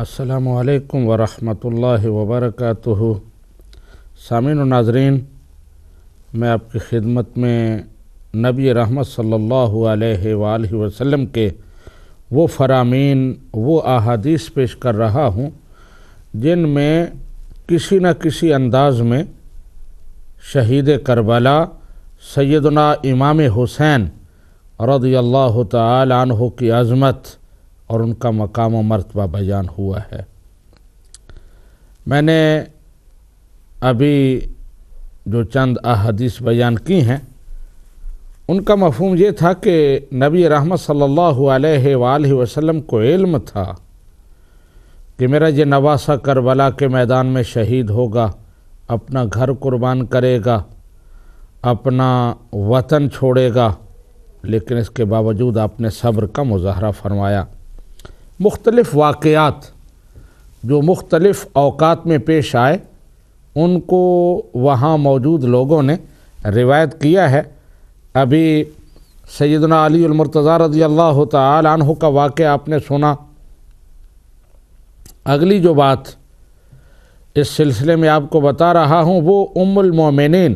السلام علیکم ورحمۃ اللہ وبرکاتہ۔ سامعین و ناظرین، میں آپ کی خدمت میں نبی رحمت صلی اللہ علیہ وآلہ وسلم کے وہ فرامین، وہ احادیث پیش کر رہا ہوں جن میں کسی نہ کسی انداز میں شہید کربلا سیدنا امام حسین رضی اللہ تعالی عنہ کی عظمت اور ان کا مقام و مرتبہ بیان ہوا ہے۔ میں نے ابھی جو چند احادیث بیان کی ہیں ان کا مفہوم یہ تھا کہ نبی رحمت صلی اللہ علیہ وآلہ وسلم کو علم تھا کہ میرا یہ نواسہ کربلا کے میدان میں شہید ہوگا، اپنا گھر قربان کرے گا، اپنا وطن چھوڑے گا، لیکن اس کے باوجود آپ نے صبر کا مظاہرہ فرمایا۔ مختلف واقعات جو مختلف اوقات میں پیش آئے ان کو وہاں موجود لوگوں نے روایت کیا ہے۔ ابھی سیدنا علی المرتضیٰ رضی اللہ تعالی عنہ کا واقعہ آپ نے سنا۔ اگلی جو بات اس سلسلے میں آپ کو بتا رہا ہوں وہ ام المومنین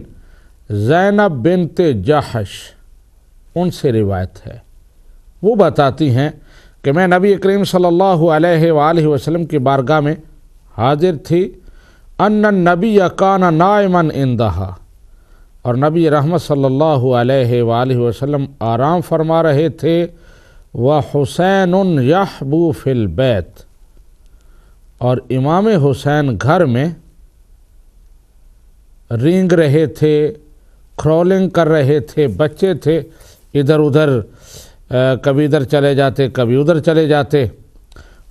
زینب بنت جحش ان سے روایت ہے۔ وہ بتاتی ہیں کہ میں نبی کریم صلی اللہ علیہ وآلہ وسلم کی بارگاہ میں حاضر تھی، ان النبی کان نائما عندہا، اور نبی رحمت صلی اللہ علیہ وآلہ وسلم آرام فرما رہے تھے، وحسین یحبو فی البیت، اور امام حسین گھر میں رینگ رہے تھے، کرولنگ کر رہے تھے، بچے تھے، ادھر ادھر کبھی ادھر چلے جاتے کبھی ادھر چلے جاتے۔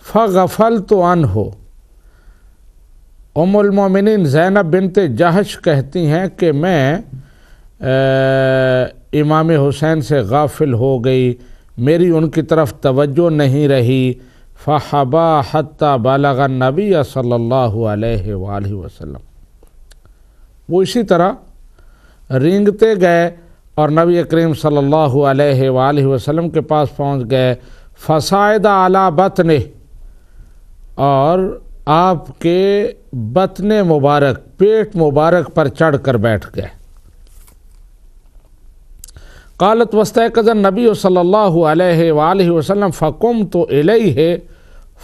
فغفلت عنہ، ام المومنین زینب بنت جحش کہتی ہیں کہ میں امام حسین سے غافل ہو گئی، میری ان کی طرف توجہ نہیں رہی۔ فحبا حتی بلغ النبی صلی اللہ علیہ وآلہ وسلم، وہ اسی طرح رینگتے گئے اور نبی کریم صلی اللہ علیہ وآلہ وسلم کے پاس پہنچ گئے۔ فصعد علی بطنہ، اور آپ کے بطن مبارک، پیٹ مبارک پر چڑھ کر بیٹھ گئے۔ قالت واستيقظ النبی صلی اللہ علیہ وآلہ وسلم فقمت الیہ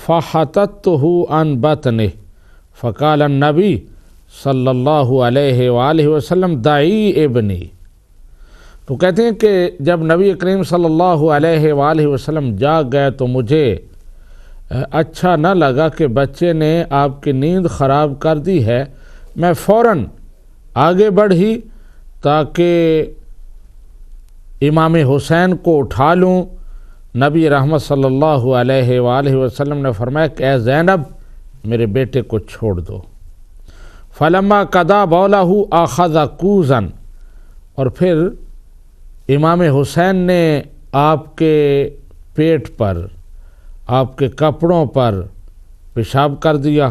فحطته عن بطنہ فقال النبی صلی اللہ علیہ وآلہ وسلم دعی ابنی۔ تو کہتے ہیں کہ جب نبی کریم صلی اللہ علیہ وآلہ وسلم جاگ گئے تو مجھے اچھا نہ لگا کہ بچے نے آپ کی نیند خراب کر دی ہے۔ میں فوراً آگے بڑھی تاکہ امام حسین کو اٹھا لوں۔ نبی رحمت صلی اللہ علیہ وآلہ وسلم نے فرمایا کہ اے زینب، میرے بیٹے کو چھوڑ دو۔ فلما قضا بولہ اخذ کوزا، اور پھر امام حسین نے آپ کے پیٹ پر، آپ کے کپڑوں پر پیشاب کر دیا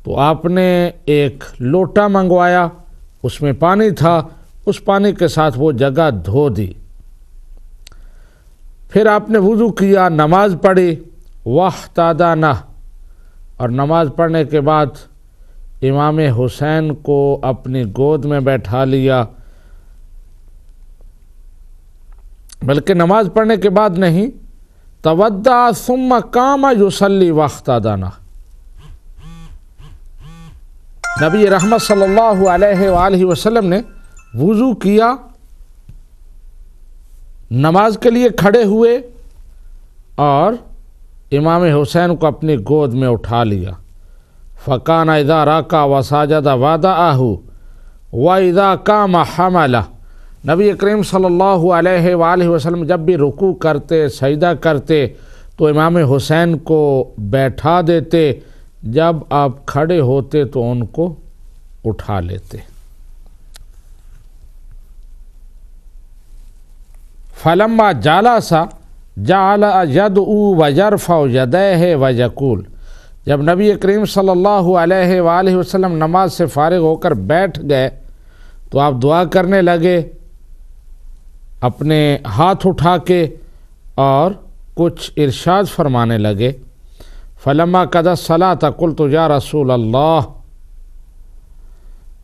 تو آپ نے ایک لوٹا منگوایا، اس میں پانی تھا، اس پانی کے ساتھ وہ جگہ دھو دی۔ پھر آپ نے وضو کیا، نماز پڑھی، واحتضنہ، اور نماز پڑھنے کے بعد امام حسین کو اپنی گود میں بیٹھا لیا، بلکہ نماز پڑھنے کے بعد نہیں، تودع ثم قام یصلی واحتضنہ، نبی رحمت صلی اللہ علیہ وآلہ وسلم نے وضو کیا، نماز کے لیے کھڑے ہوئے اور امام حسین کو اپنی گود میں اٹھا لیا۔ فکان اذا رکع وسجد وضعہ واذا قام حملہ، نبی کریم صلی اللہ علیہ وآلہ وسلم جب بھی رکوع کرتے، سجدہ کرتے تو امام حسین کو بیٹھا دیتے، جب آپ کھڑے ہوتے تو ان کو اٹھا لیتے۔ فلما جلس جعل يدعو ويرفع يديه ويقول، جب نبی کریم صلی اللہ علیہ وآلہ وسلم نماز سے فارغ ہو کر بیٹھ گئے تو آپ دعا کرنے لگے، اپنے ہاتھ اٹھا کے اور کچھ ارشاد فرمانے لگے۔ فلما قضى الصلاة قلت یا رسول اللہ،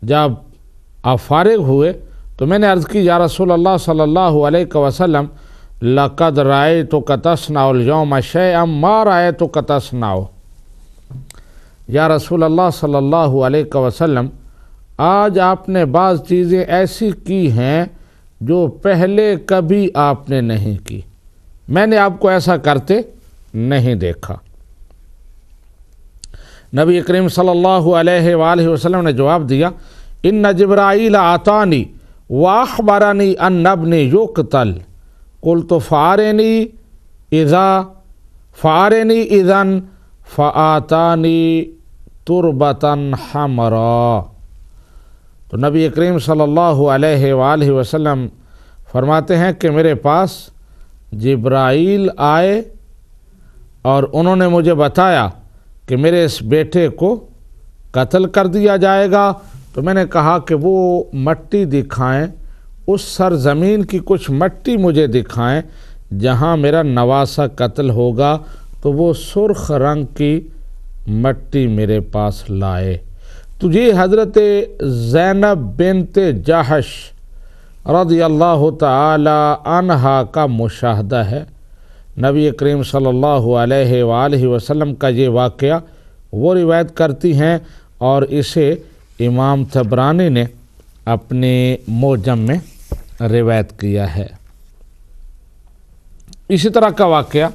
جب آپ فارغ ہوئے تو میں نے عرض کی یا رسول اللہ صلی اللہ علیہ وسلم لقد رأيتك تصنع اليوم شيئا ما رأيتك تصنع، یا رسول اللہ صلی اللہ علیہ وسلم آج آپ نے بعض چیزیں ایسی کی ہیں جو پہلے کبھی آپ نے نہیں کی، میں نے آپ کو ایسا کرتے نہیں دیکھا۔ نبی کریم صلی اللہ علیہ وآلہ وسلم نے جواب دیا ان جبرائیل آتانی واخبرنی ان ابنی یقتل قلت فارنی اذن فآتانی تربتا حمرا۔ تو نبی کریم صلی اللہ علیہ وآلہ وسلم فرماتے ہیں کہ میرے پاس جبرائیل آئے اور انہوں نے مجھے بتایا کہ میرے اس بیٹے کو قتل کر دیا جائے گا، تو میں نے کہا کہ وہ مٹی دکھائیں، اس سرزمین کی کچھ مٹی مجھے دکھائیں جہاں میرا نواسہ قتل ہوگا، تو وہ سرخ رنگ کی مٹی میرے پاس لائے۔ تو یہ حضرت زینب بنت جحش رضی اللہ تعالی عنہا کا مشاہدہ ہے۔ نبی کریم صلی اللہ علیہ وآلہ وسلم کا یہ واقعہ وہ روایت کرتی ہیں، اور اسے امام طبرانی نے اپنے معجم میں روایت کیا ہے۔ اسی طرح کا واقعہ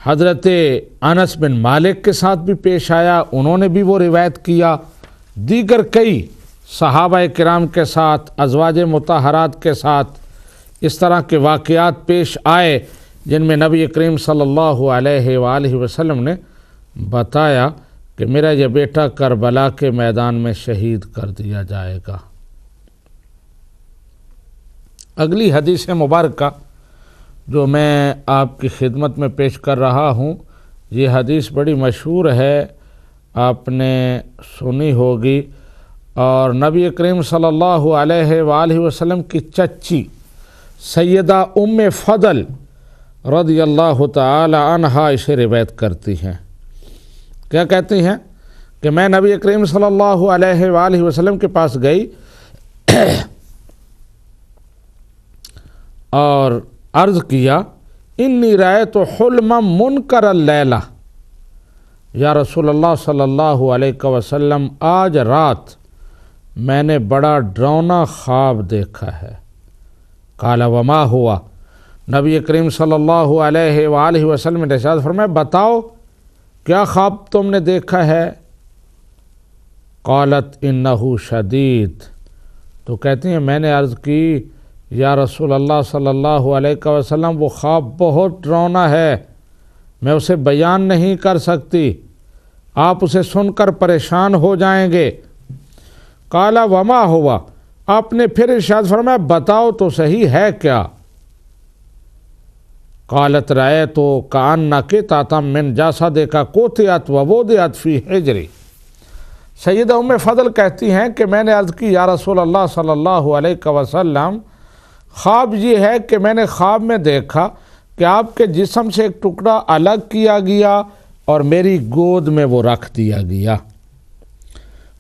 حضرت انس بن مالک کے ساتھ بھی پیش آیا، انہوں نے بھی وہ روایت کیا۔ دیگر کئی صحابہ کرام کے ساتھ، ازواج مطہرات کے ساتھ اس طرح کے واقعات پیش آئے جن میں نبی کریم صلی اللہ علیہ وآلہ وسلم نے بتایا کہ میرا یہ بیٹا کربلا کے میدان میں شہید کر دیا جائے گا۔ اگلی حدیث مبارکہ جو میں آپ کی خدمت میں پیش کر رہا ہوں، یہ حدیث بڑی مشہور ہے، آپ نے سنی ہوگی، اور نبی کریم صلی اللہ علیہ وآلہ وسلم کی چچی سیدہ ام فضل رضی اللہ تعالی عنہا اسے روایت کرتی ہیں۔ کیا کہتی ہیں کہ میں نبی کریم صلی اللہ علیہ وآلہ وسلم کے پاس گئی اور عرض کیا انی رأیت حلما منکر اللیلہ، یا رسول اللہ صلی اللہ علیہ وسلم آج رات میں نے بڑا ڈراؤنا خواب دیکھا ہے۔ قال وما ہوا، نبی کریم صلی اللہ علیہ وآلہ وسلم نے ارشاد فرمایا بتاؤ کیا خواب تم نے دیکھا ہے؟ قالت انہ شدید، تو کہتی ہیں میں نے عرض کی یا رسول اللہ صلی اللہ علیہ وسلم وہ خواب بہت ڈراؤنا ہے، میں اسے بیان نہیں کر سکتی، آپ اسے سن کر پریشان ہو جائیں گے۔ قال وما ہوا، آپ نے پھر ارشاد فرمایا بتاؤ تو صحیح ہے کیا؟ قالت رأیت کأنک تاتا من جسدک قطعت ووضعت فی حجری، سیدہ ام فضل کہتی ہیں کہ میں نے عرض کی یا رسول اللہ صلی اللہ علیہ وسلم خواب یہ ہے کہ میں نے خواب میں دیکھا کہ آپ کے جسم سے ایک ٹکڑا الگ کیا گیا اور میری گود میں وہ رکھ دیا گیا۔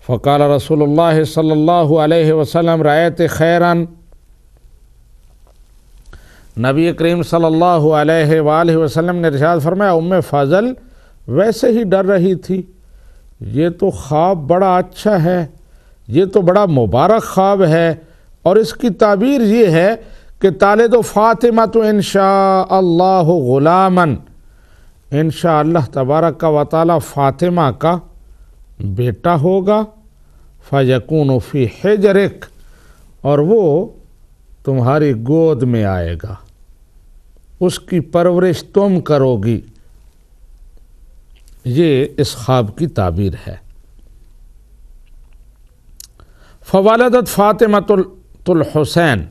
فقال رسول اللہ صلی اللہ علیہ وسلم رأیت خیراً، نبی کریم صلی اللہ علیہ وآلہ وسلم نے ارشاد فرمایا ام فضل ویسے ہی ڈر رہی تھی، یہ تو خواب بڑا اچھا ہے، یہ تو بڑا مبارک خواب ہے، اور اس کی تعبیر یہ ہے کہ تالد فاطمہ تو انشاء اللہ غلامن، انشاء اللہ تبارک و تعالی فاطمہ کا بیٹا ہوگا، فیکون فی حجرک، اور وہ تمہاری گود میں آئے گا، اس کی پرورش تم کرو گی۔ یہ اس خواب کی تعبیر ہے۔ فوالدت فاطمہ الحسین،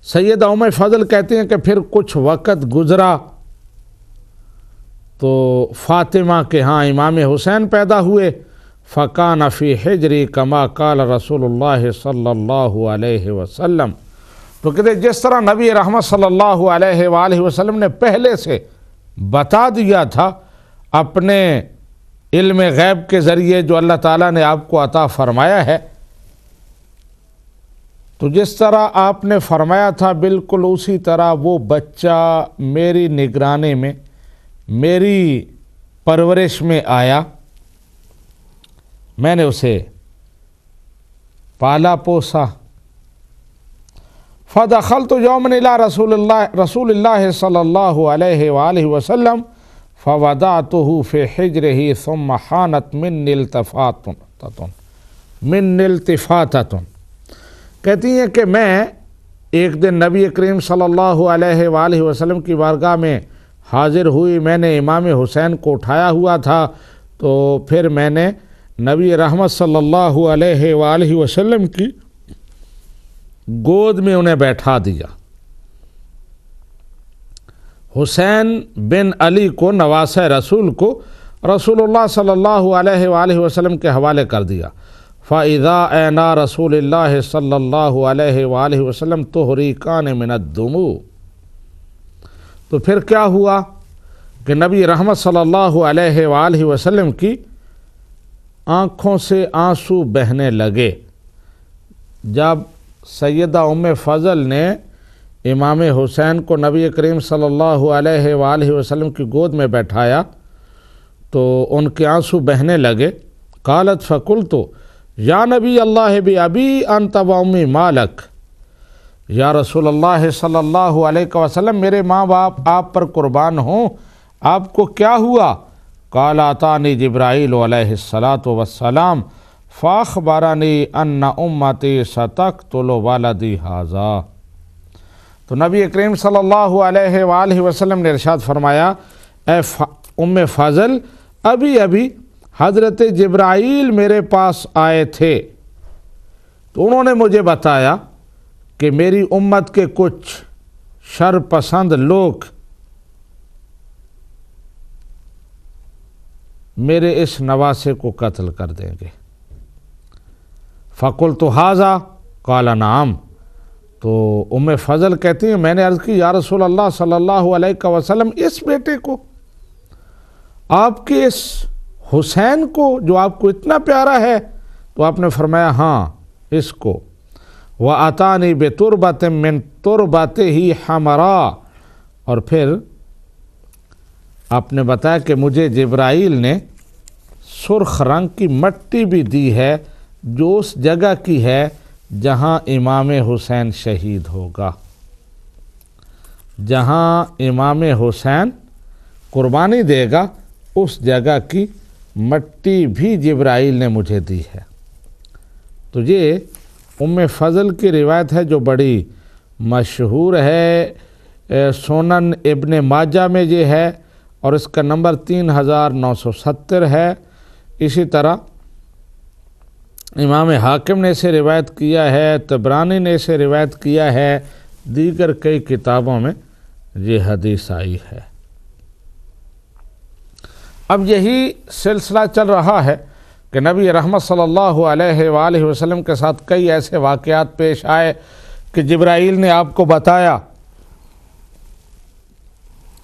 سیدہ ام فضل کہتی ہیں کہ پھر کچھ وقت گزرا تو فاطمہ کے ہاں امام حسین پیدا ہوئے، فکان فی حجری کما قال رسول اللہ صلی اللہ علیہ وسلم، تو کہتے جس طرح نبی رحمت صلی اللہ علیہ وآلہ وسلم نے پہلے سے بتا دیا تھا اپنے علم غیب کے ذریعے جو اللہ تعالیٰ نے آپ کو عطا فرمایا ہے، تو جس طرح آپ نے فرمایا تھا بالکل اسی طرح وہ بچہ میری نگرانی میں، میری پرورش میں آیا، میں نے اسے پالا پوسا۔ فدخلت یوما الی رسول اللہ صلی اللہ علیہ وآلہ وسلم فوضعته فی حجرہ ثم حانت منی التفاتۃ۔ کہتی ہیں کہ میں ایک دن نبی کریم صلی اللہ علیہ وآلہ وسلم کی بارگاہ میں حاضر ہوئی، میں نے امام حسین کو اٹھایا ہوا تھا، تو پھر میں نے نبی رحمت صلی اللہ علیہ وآلہ وسلم کی گود میں انہیں بیٹھا دیا۔ حسین بن علی کو، نواسہ رسول کو، رسول اللہ صلی اللہ علیہ وآلہ وسلم کے حوالے کر دیا۔ فَإِذَا عَيْنَا رسول اللہ صلی اللہ علیہ وآلہ وسلم تُحْرِقَانِ مِنَ الدُّمُوعِ۔ تو پھر کیا ہوا کہ نبی رحمت صلی اللہ علیہ وآلہ وسلم کی آنکھوں سے آنسو بہنے لگے۔ جب سیدہ ام فضل نے امام حسین کو نبی کریم صلی اللہ علیہ وآلہ وسلم کی گود میں بیٹھایا تو ان کے آنسو بہنے لگے۔ قالت فقلت یا نبی اللہ بأبی انت و امی مالک، یا رسول اللہ صلی اللہ علیہ وسلم میرے ماں باپ آپ پر قربان ہوں، آپ کو کیا ہوا؟ قال اتانی جبرائیل علیہ السلام فاخبرنی ان امتی ستقتل ولدی ھذا۔ تو نبی کریم صلی اللہ علیہ وآلہ وسلم نے ارشاد فرمایا، اے ام فضل، ابھی حضرت جبرائیل میرے پاس آئے تھے تو انہوں نے مجھے بتایا کہ میری امت کے کچھ شر پسند لوگ میرے اس نواسے کو قتل کر دیں گے۔ فقلت ھذا قال نعم۔ تو ام فضل کہتی ہیں میں نے عرض کی، یا رسول اللہ صلی اللہ علیہ وسلم اس بیٹے کو، آپ کے اس حسین کو جو آپ کو اتنا پیارا ہے؟ تو آپ نے فرمایا ہاں اس کو۔ وَأَتَانِي بِتُرْبَةٍ مِّن تُرْبَتِهِ حَمْرَاء، اور پھر آپ نے بتایا کہ مجھے جبرائیل نے سرخ رنگ کی مٹی بھی دی ہے جو اس جگہ کی ہے جہاں امام حسین شہید ہوگا، جہاں امام حسین قربانی دے گا اس جگہ کی مٹی بھی جبرائیل نے مجھے دی ہے۔ تو یہ ام فضل کی روایت ہے جو بڑی مشہور ہے، سنن ابن ماجہ میں یہ ہے اور اس کا نمبر 3970 ہے۔ اسی طرح امام حاکم نے اسے روایت کیا ہے، طبرانی نے اسے روایت کیا ہے، دیگر کئی کتابوں میں یہ حدیث آئی ہے۔ اب یہی سلسلہ چل رہا ہے کہ نبی رحمت صلی اللہ علیہ وآلہ وسلم کے ساتھ کئی ایسے واقعات پیش آئے کہ جبرائیل نے آپ کو بتایا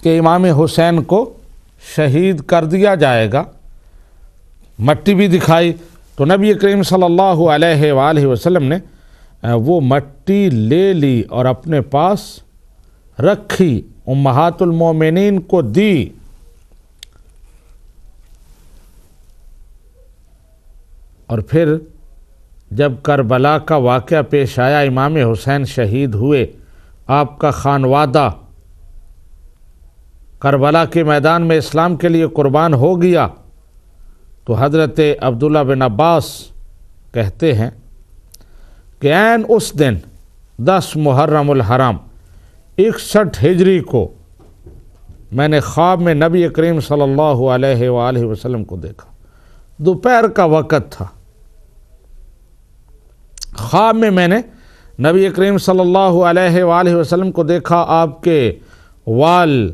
کہ امام حسین کو شہید کر دیا جائے گا، مٹی بھی دکھائی، تو نبی کریم صلی اللہ علیہ وآلہ وسلم نے وہ مٹی لے لی اور اپنے پاس رکھی، امہات المومنین کو دی۔ اور پھر جب کربلا کا واقعہ پیش آیا، امام حسین شہید ہوئے، آپ کا خانوادہ کربلا کے میدان میں اسلام کے لیے قربان ہو گیا، تو حضرت عبداللہ بن عباس کہتے ہیں کہ عین اس دن 10 محرم الحرام 61 ہجری کو میں نے خواب میں نبی کریم صلی اللہ علیہ وآلہ وسلم کو دیکھا، دوپہر کا وقت تھا۔ خواب میں نے نبی کریم صلی اللہ علیہ وآلہ وسلم کو دیکھا، آپ کے وال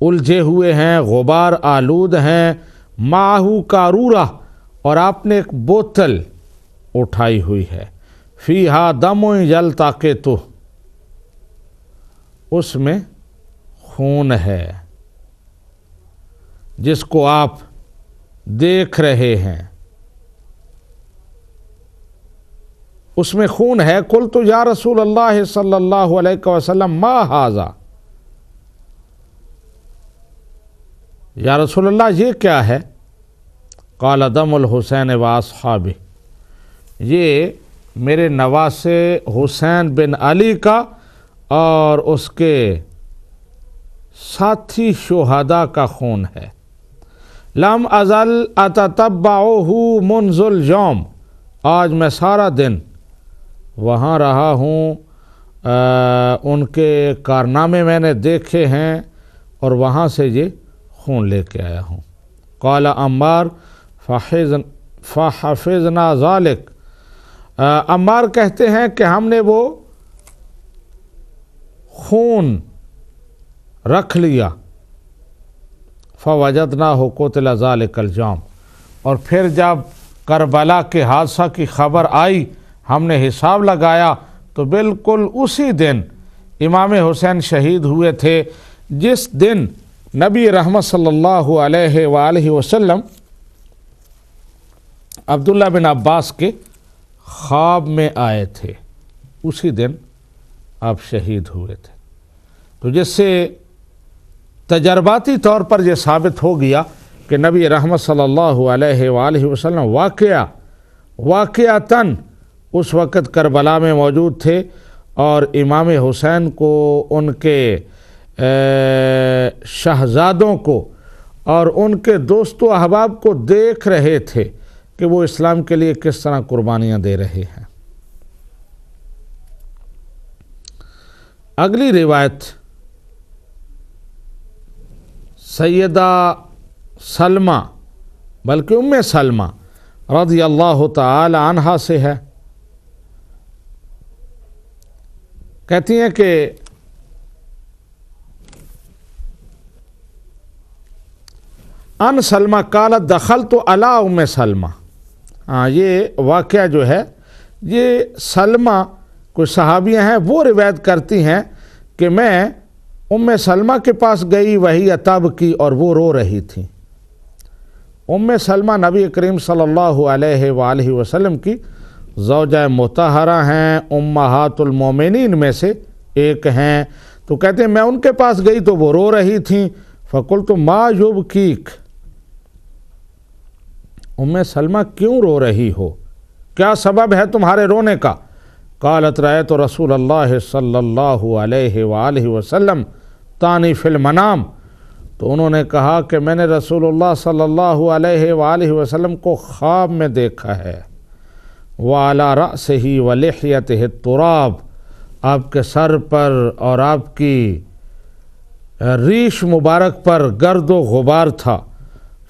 الجھے ہوئے ہیں، غبار آلود ہیں، ماہو کارورہ، اور آپ نے ایک بوتل اٹھائی ہوئی ہے، فیہا دم یلتقط، اس میں خون ہے، جس کو آپ دیکھ رہے ہیں اس میں خون ہے۔ قلت یا رسول اللہ صلی اللہ علیہ وسلم ما ھذا، یا رسول اللہ یہ کیا ہے؟ قال دم الحسین و اصحابہ، یہ میرے نواسے حسین بن علی کا اور اس کے ساتھی شہداء کا خون ہے۔ لم ازل اتتبعہ منذ اليوم، آج میں سارا دن وہاں رہا ہوں، ان کے کارنامے میں نے دیکھے ہیں اور وہاں سے یہ خون لے کے آیا ہوں۔ قال عمار فحفظنا ذلک، عمار کہتے ہیں کہ ہم نے وہ خون رکھ لیا۔ فوجدناہ قتل ذلک اليوم، اور پھر جب کربلا کے حادثہ کی خبر آئی ہم نے حساب لگایا تو بالکل اسی دن امام حسین شہید ہوئے تھے جس دن نبی رحمت صلی اللہ علیہ وآلہ وسلم عبداللہ بن عباس کے خواب میں آئے تھے، اسی دن آپ شہید ہوئے تھے۔ تو جس سے تجرباتی طور پر یہ ثابت ہو گیا کہ نبی رحمت صلی اللہ علیہ وآلہ وسلم واقعتاً اس وقت کربلا میں موجود تھے اور امام حسین کو، ان کے شہزادوں کو اور ان کے دوست و احباب کو دیکھ رہے تھے کہ وہ اسلام کے لیے کس طرح قربانیاں دے رہے ہیں۔ اگلی روایت سیدہ سلمہ بلکہ ام سلمہ رضی اللہ تعالی عنہا سے ہے۔ کہتی ہیں کہ ان سلمہ قالت دخلت علی ام سلمہ، یہ واقعہ جو ہے یہ سلمہ کوئی صحابیہ ہیں وہ روایت کرتی ہیں کہ میں ام سلمہ کے پاس گئی، وہی تبکی، اور وہ رو رہی تھی۔ ام سلمہ نبی کریم صلی اللہ علیہ وآلہ وسلم کی زوجہ مطہرہ ہیں، امہات المومنین میں سے ایک ہیں۔ تو کہتے ہیں میں ان کے پاس گئی تو وہ رو رہی تھیں۔ فقلت ما یبکیک، ام سلمہ کیوں رو رہی ہو، کیا سبب ہے تمہارے رونے کا؟ قالت رأیت رسول اللہ صلی اللہ علیہ وآلہ وسلم تانی فی المنام، تو انہوں نے کہا کہ میں نے رسول اللہ صلی اللہ علیہ وآلہ وسلم کو خواب میں دیکھا ہے۔ وعلی رأسہ ولحیتہ التراب، آپ کے سر پر اور آپ کی ریش مبارک پر گرد و غبار تھا۔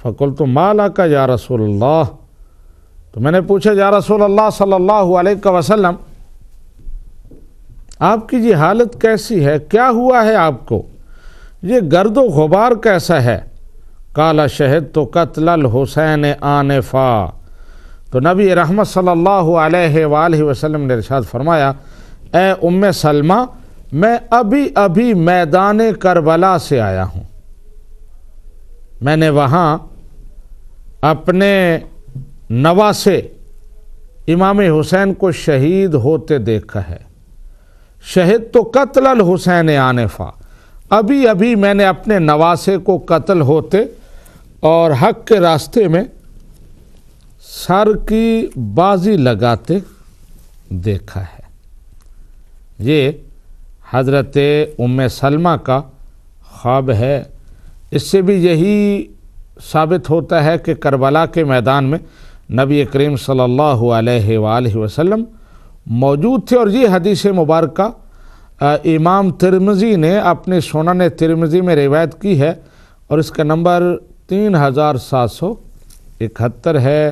فقلت ما لک یا رسول اللہ، تو میں نے پوچھا یا رسول اللہ صلی اللہ علیہ وسلم آپ کی یہ حالت کیسی ہے، کیا ہوا ہے آپ کو، یہ گرد و غبار کیسا ہے؟ قال شہدت قتل الحسین آنفا، تو نبی رحمت صلی اللہ علیہ وآلہ وسلم نے ارشاد فرمایا اے ام سلمہ میں ابھی میدان کربلا سے آیا ہوں، میں نے وہاں اپنے نواسے امام حسین کو شہید ہوتے دیکھا ہے۔ شہدت قتل الحسین آنفا، ابھی میں نے اپنے نواسے کو قتل ہوتے اور حق کے راستے میں سر کی بازی لگاتے دیکھا ہے۔ یہ حضرت ام سلمہ کا خواب ہے۔ اس سے بھی یہی ثابت ہوتا ہے کہ کربلا کے میدان میں نبی کریم صلی اللہ علیہ وآلہ وسلم موجود تھے، اور یہ حدیث مبارکہ امام ترمذی نے اپنے سنن ترمذی میں روایت کی ہے اور اس کا نمبر 3771 ہے۔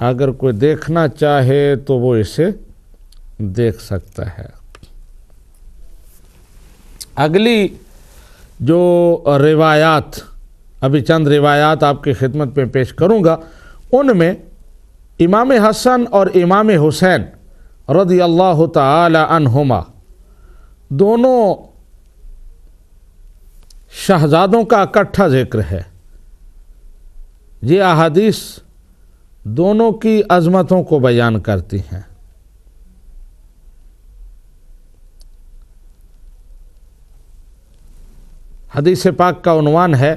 اگر کوئی دیکھنا چاہے تو وہ اسے دیکھ سکتا ہے۔ اگلی جو روایات، ابھی چند روایات آپ کی خدمت میں پیش کروں گا، ان میں امام حسن اور امام حسین رضی اللہ تعالی عنہما دونوں شہزادوں کا اکٹھا ذکر ہے۔ یہ احادیث دونوں کی عظمتوں کو بیان کرتی ہیں۔ حدیث پاک کا عنوان ہے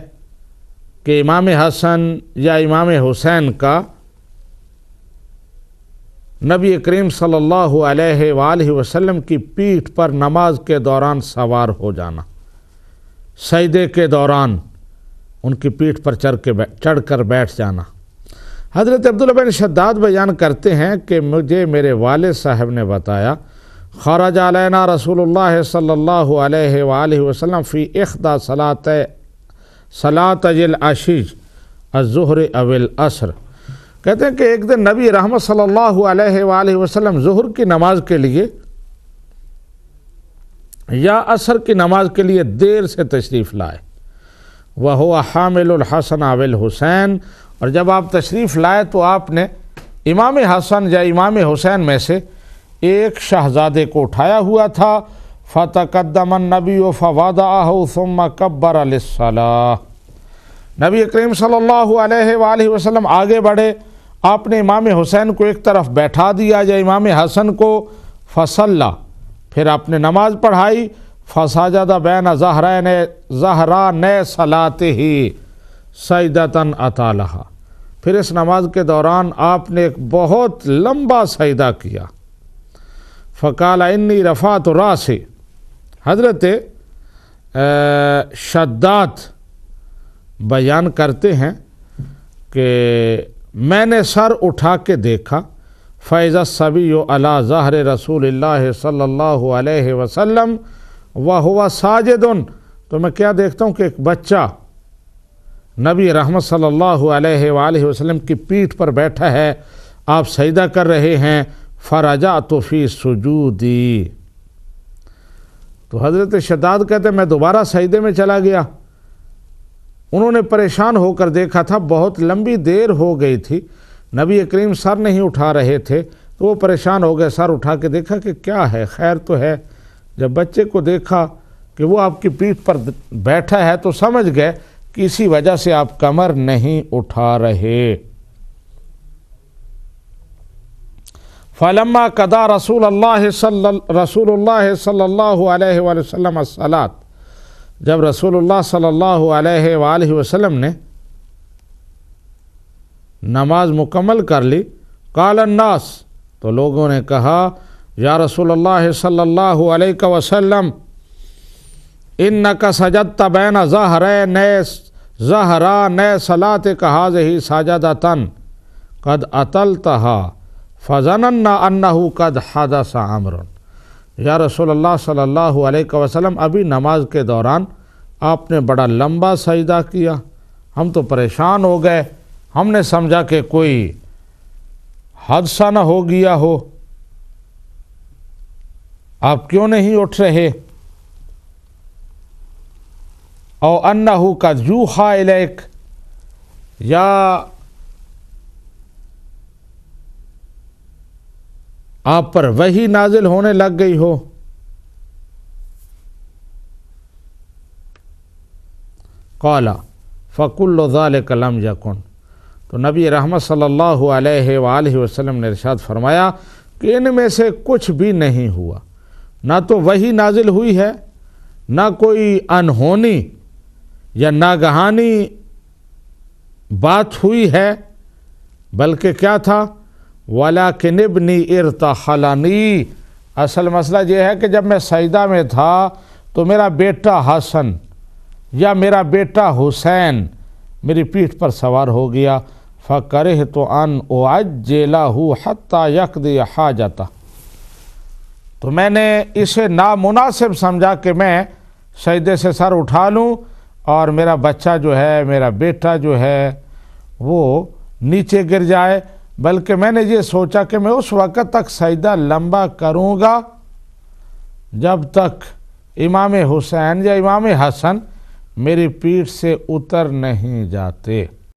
کہ امام حسن یا امام حسین کا نبی کریم صلی اللہ علیہ وآلہ وسلم کی پیٹھ پر نماز کے دوران سوار ہو جانا، سجدے کے دوران ان کی پیٹھ پر چڑھ کر بیٹھ جانا۔ حضرت عبداللہ بن شداد بیان کرتے ہیں کہ مجھے میرے والد صاحب نے بتایا، خرج علینا رسول اللہ صلی اللہ علیہ وآلہ وسلم فی احدی صلاۃ العشی الظہر او العصر۔ کہتے ہیں کہ ایک دن نبی رحمت صلی اللہ علیہ وآلہ وسلم ظہر کی نماز کے لیے یا عصر کی نماز کے لیے دیر سے تشریف لائے، وَهُوَ حَامِلُ الْحَسَنَ وَالْحُسَيْنِ، اور جب آپ تشریف لائے تو آپ نے امام حسن یا امام حسین میں سے ایک شہزادے کو اٹھایا ہوا تھا۔ فَتَقَدَّمَ النَّبِيُّ فَوَضَعَهُ ثُمَّ كَبَّرَ لِلصَّلَاةِ، نبی کریم صلی اللہ علیہ وآلہ وسلم آگے بڑھے، آپ نے امام حسین کو ایک طرف بیٹھا دیا یا امام حسن کو، فصلى، پھر آپ نے نماز پڑھائی، فسجد بین ظہرانِ صلاتہ سجدۃ اطالھا، پھر اس نماز کے دوران آپ نے ایک بہت لمبا سجدہ کیا۔ فقال انی رفعت راسی، حضرت شداد بیان کرتے ہیں کہ میں نے سر اٹھا کے دیکھا، فَإِذَا الصَّبِيُّ عَلَى ظَهْرِ رسول اللہ صلی اللہ علیہ وسلم وَهُوَ ساجد، تو میں کیا دیکھتا ہوں کہ ایک بچہ نبی رحمت صلی اللہ علیہ وآلہ وسلم کی پیٹھ پر بیٹھا ہے، آپ سجدہ کر رہے ہیں۔ فرجعت فی سجودی، تو حضرت شداد کہتے ہیں میں دوبارہ سجدے میں چلا گیا۔ انہوں نے پریشان ہو کر دیکھا تھا، بہت لمبی دیر ہو گئی تھی، نبی کریم سر نہیں اٹھا رہے تھے، تو وہ پریشان ہو گئے، سر اٹھا کے دیکھا کہ کیا ہے، خیر تو ہے۔ جب بچے کو دیکھا کہ وہ آپ کی پیٹھ پر بیٹھا ہے تو سمجھ گئے کہ اسی وجہ سے آپ کمر نہیں اٹھا رہے۔ فلما قضى رسول اللہ صلی اللہ علیہ وآلہ وسلم الصلاۃ، جب رسول اللہ صلی اللہ علیہ وآلہ وسلم نے نماز مکمل کر لی، قال الناس، تو لوگوں نے کہا، یا رسول اللہ صلی اللہ علیہ وسلم انک سجدت بین ظہرانِ صلاتک ہذہ سجدۃ قد اطلتها فظننا انہ قد حدث امر، یا رسول اللہ صلی اللہ علیہ وسلم ابھی نماز کے دوران آپ نے بڑا لمبا سجدہ کیا، ہم تو پریشان ہو گئے، ہم نے سمجھا کہ کوئی حادثہ نہ ہو گیا ہو، آپ کیوں نہیں اٹھ رہے؟ او انہ قد یوحی الیک، یا آپ پر وحی نازل ہونے لگ گئی ہو۔ قال فکل ذلک لم یکن، تو نبی رحمت صلی اللہ علیہ وآلہ وسلم نے ارشاد فرمایا کہ ان میں سے کچھ بھی نہیں ہوا، نہ تو وحی نازل ہوئی ہے، نہ کوئی انہونی یا ناگہانی بات ہوئی ہے، بلکہ کیا تھا، وَلَكِنِ ابْنِي ارْتَحَلَنِي، اصل مسئلہ یہ ہے کہ جب میں سجدہ میں تھا تو میرا بیٹا حسن یا میرا بیٹا حسین میری پیٹھ پر سوار ہو گیا، فَكَرِهْتُ أَنْ أُعَجِّلَهُ حَتَّى يَقْضِيَ حَاجَتَهُ، تو میں نے اسے نامناسب سمجھا کہ میں سجدے سے سر اٹھا لوں اور میرا بچہ جو ہے، میرا بیٹا جو ہے وہ نیچے گر جائے، بلکہ میں نے یہ سوچا کہ میں اس وقت تک سجدہ لمبا کروں گا جب تک امام حسین یا امام حسن میری پیٹھ سے اتر نہیں جاتے۔